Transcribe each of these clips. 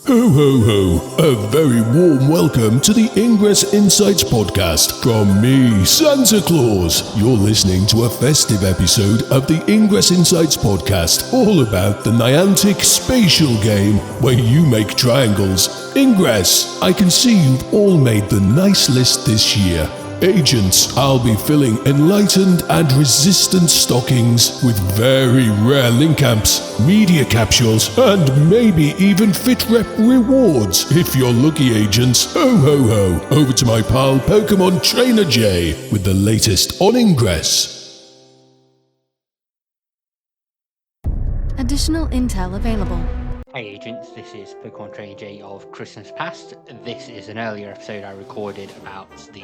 Ho ho ho! A very warm welcome to the Ingress Insights podcast from me, Santa Claus. You're listening to a festive episode of the Ingress Insights podcast, all about the Niantic spatial game where you make triangles. Ingress, I can see you've all made the nice list this year. Agents, I'll be filling enlightened and resistant stockings with very rare link amps, media capsules, and maybe even fit rep rewards if you're lucky, agents. Ho ho ho! Over to my pal Pokemon Trainer J with the latest on Ingress. Additional intel available. Hey agents, this is Pokemon Trainer J of Christmas Past. This is an earlier episode I recorded about the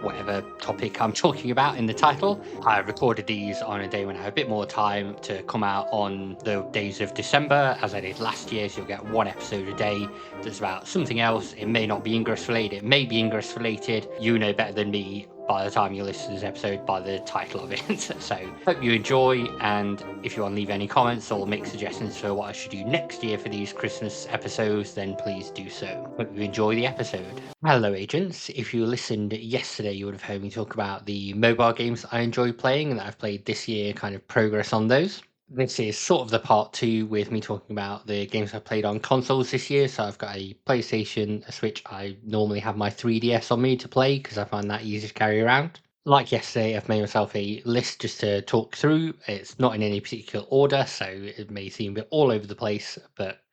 whatever topic I'm talking about in the title. I recorded these on a day when I had a bit more time to come out on the days of December, as I did last year, so you'll get one episode a day that's about something else. It may not be Ingress related, it may be Ingress related. You know better than me by the time you listen to this episode by the title of it. So hope you enjoy, and if you want to leave any comments or make suggestions for what I should do next year for these Christmas episodes, then please do so. Hope you enjoy the episode. Hello agents, if you listened yesterday you would have heard me talk about the mobile games I enjoy playing and that I've played this year, kind of progress on those. This is sort of the part two with me talking about the games I've played on consoles this year. So I've got a PlayStation, a Switch. I normally have my 3DS on me to play because I find that easy to carry around. Like yesterday, I've made myself a list just to talk through. It's not in any particular order, so it may seem a bit all over the place, but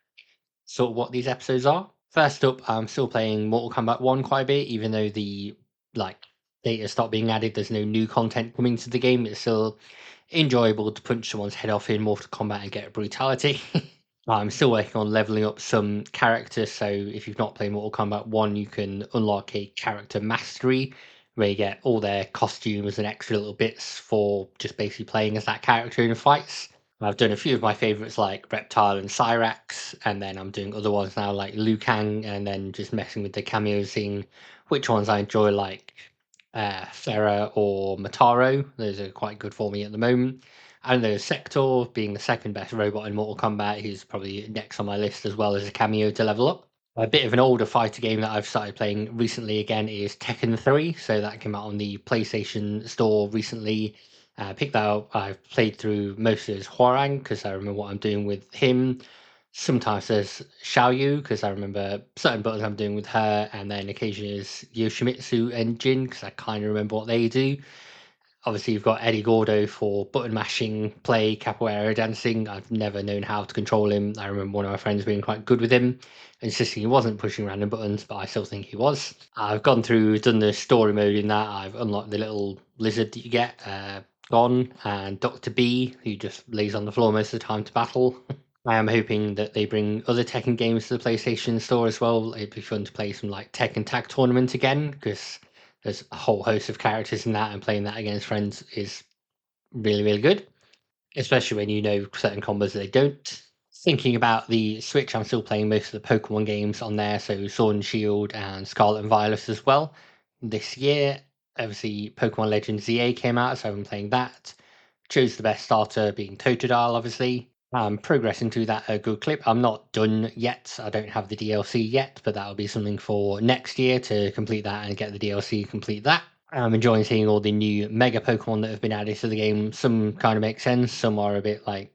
sort of what these episodes are. First up, I'm still playing Mortal Kombat 1 quite a bit, even though the data stopped being added. There's no new content coming to the game. It's still enjoyable to punch someone's head off in Mortal Kombat and get brutality. I'm still working on leveling up some characters, so if you've not played Mortal Kombat 1, you can unlock a character mastery where you get all their costumes and extra little bits for just basically playing as that character in fights. I've done a few of my favourites like Reptile and Cyrax, and then I'm doing other ones now like Liu Kang, and then just messing with the cameos, seeing which ones I enjoy, like Farah or Mataro. Those are quite good for me at the moment. I don't know, Sector being the second best robot in Mortal Kombat, he's probably next on my list as well as a cameo to level up. A bit of an older fighter game that I've started playing recently again is Tekken 3. So that came out on the PlayStation Store recently. Picked that up. I've played through most of his Hwoarang because I remember what I'm doing with him. Sometimes there's Xiaoyu because I remember certain buttons I'm doing with her, and then occasionally there's Yoshimitsu and Jin because I kind of remember what they do. Obviously, you've got Eddie Gordo for button mashing, play, capoeira dancing. I've never known how to control him. I remember one of my friends being quite good with him, insisting he wasn't pushing random buttons, but I still think he was. I've gone through, done the story mode in that. I've unlocked the little lizard that you get, Gon, and Dr. B, who just lays on the floor most of the time to battle. I am hoping that they bring other Tekken games to the PlayStation Store as well. It'd be fun to play some like Tekken Tag Tournament again, because there's a whole host of characters in that, and playing that against friends is really, really good, especially when you know certain combos that they don't. Thinking about the Switch, I'm still playing most of the Pokemon games on there, so Sword and Shield and Scarlet and Violet as well. This year, obviously, Pokemon Legends ZA came out, so I've been playing that. Chose the best starter being Totodile, obviously. I'm progressing through that a good clip. I'm not done yet. I don't have the DLC yet, but that'll be something for next year to complete that and get the DLC, complete that. I'm enjoying seeing all the new Mega Pokemon that have been added to the game. Some kind of make sense, some are a bit like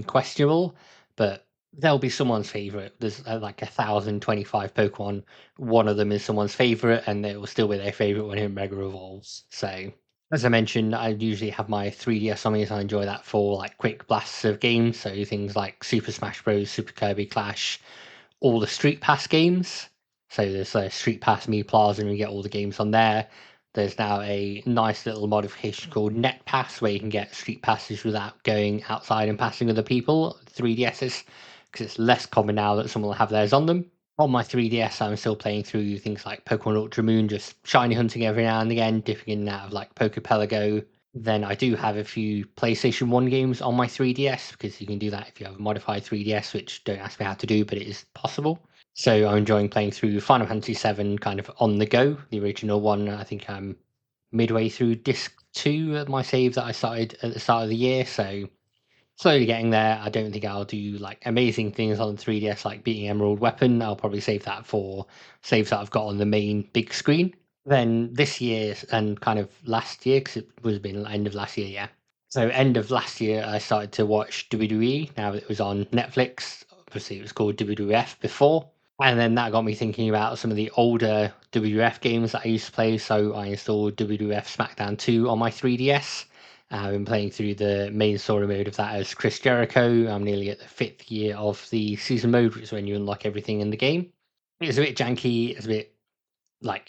questionable, but they'll be someone's favorite. There's like 1,025 Pokemon. One of them is someone's favorite, and it will still be their favorite when it Mega evolves. So as I mentioned, I usually have my 3DS on me, so I enjoy that for like quick blasts of games. So things like Super Smash Bros, Super Kirby Clash, all the Street Pass games. So there's Street Pass Me Plaza, and you get all the games on there. There's now a nice little modification called Net Pass, where you can get Street Passes without going outside and passing other people, 3DSs, because it's less common now that someone will have theirs on them. On my 3DS, I'm still playing through things like Pokemon Ultra Moon, just shiny hunting every now and again, dipping in and out of like Pokepelago. Then I do have a few PlayStation 1 games on my 3DS, because you can do that if you have a modified 3DS, which don't ask me how to do, but it is possible. So I'm enjoying playing through Final Fantasy VII kind of on the go. The original one, I think I'm midway through Disc 2 at my save that I started at the start of the year, so slowly getting there. I don't think I'll do like amazing things on the 3DS like beating Emerald Weapon. I'll probably save that for saves that I've got on the main big screen. Then this year and kind of last year, because it was been end of last year, yeah. So end of last year, I started to watch WWE. Now it was on Netflix. Obviously, it was called WWF before. And then that got me thinking about some of the older WWF games that I used to play. So I installed WWF SmackDown 2 on my 3DS. I've been playing through the main story mode of that as Chris Jericho. I'm nearly at the 5th year of the season mode, which is when you unlock everything in the game. It's a bit janky. It's a bit like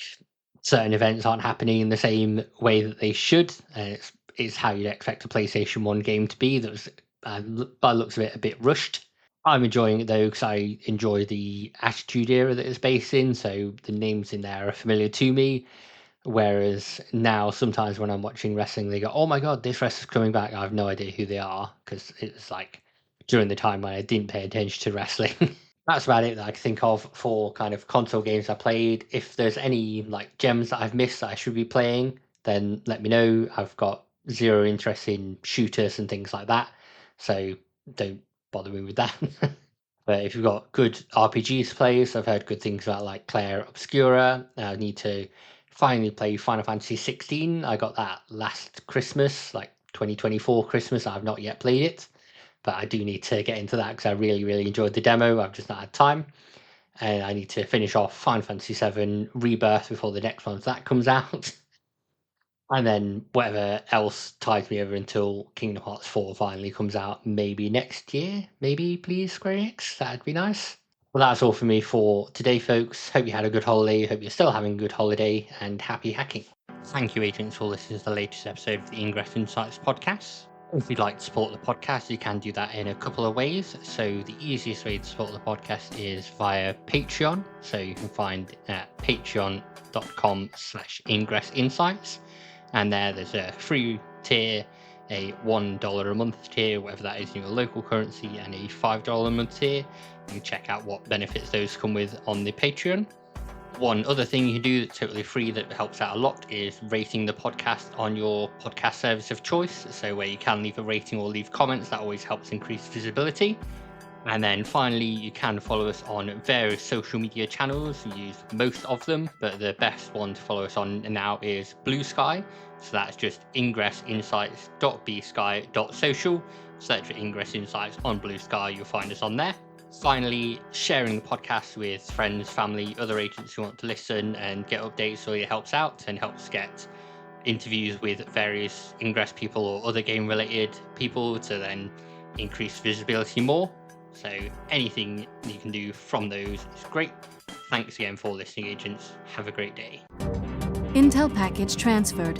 certain events aren't happening in the same way that they should. It's how you'd expect a PlayStation 1 game to be. That was, by the looks of it, a bit rushed. I'm enjoying it though because I enjoy the Attitude Era that it's based in, so the names in there are familiar to me. Whereas now, sometimes when I'm watching wrestling, they go, "Oh my god, this wrestler's coming back." I have no idea who they are because it was like during the time when I didn't pay attention to wrestling. That's about it that I can think of for kind of console games I played. If there's any like gems that I've missed that I should be playing, then let me know. I've got zero interest in shooters and things like that, so don't bother me with that. But if you've got good RPGs to play, so I've heard good things about like Claire Obscura. I need to finally play Final Fantasy 16. I got that last Christmas, like 2024 Christmas. I've not yet played it, but I do need to get into that because I really, really enjoyed the demo. I've just not had time. And I need to finish off Final Fantasy 7 Rebirth before the next one that comes out. And then whatever else ties me over until Kingdom Hearts 4 finally comes out, maybe next year. Maybe, please, Square Enix. That'd be nice. Well, that's all for me for today, folks. Hope you had a good holiday. Hope you're still having a good holiday, and happy hacking. Thank you, agents, for listening to the latest episode of the Ingress Insights podcast. If you'd like to support the podcast, you can do that in a couple of ways. So the easiest way to support the podcast is via Patreon. So you can find at patreon.com/Ingress Insights. And there's a free tier, a $1 a month tier, whatever that is in your local currency, and a $5 a month tier. You can check out what benefits those come with on the Patreon. One other thing you can do that's totally free that helps out a lot is rating the podcast on your podcast service of choice. So where you can leave a rating or leave comments, that always helps increase visibility. And then finally, you can follow us on various social media channels. We use most of them, but the best one to follow us on now is Blue Sky. So that's just ingressinsights.bsky.social. Search for Ingress Insights on Blue Sky, you'll find us on there. Finally, sharing the podcast with friends, family, other agents who want to listen and get updates, so it helps out and helps get interviews with various Ingress people or other game-related people to then increase visibility more. So anything you can do from those is great. Thanks again for listening, agents. Have a great day. Intel package transferred.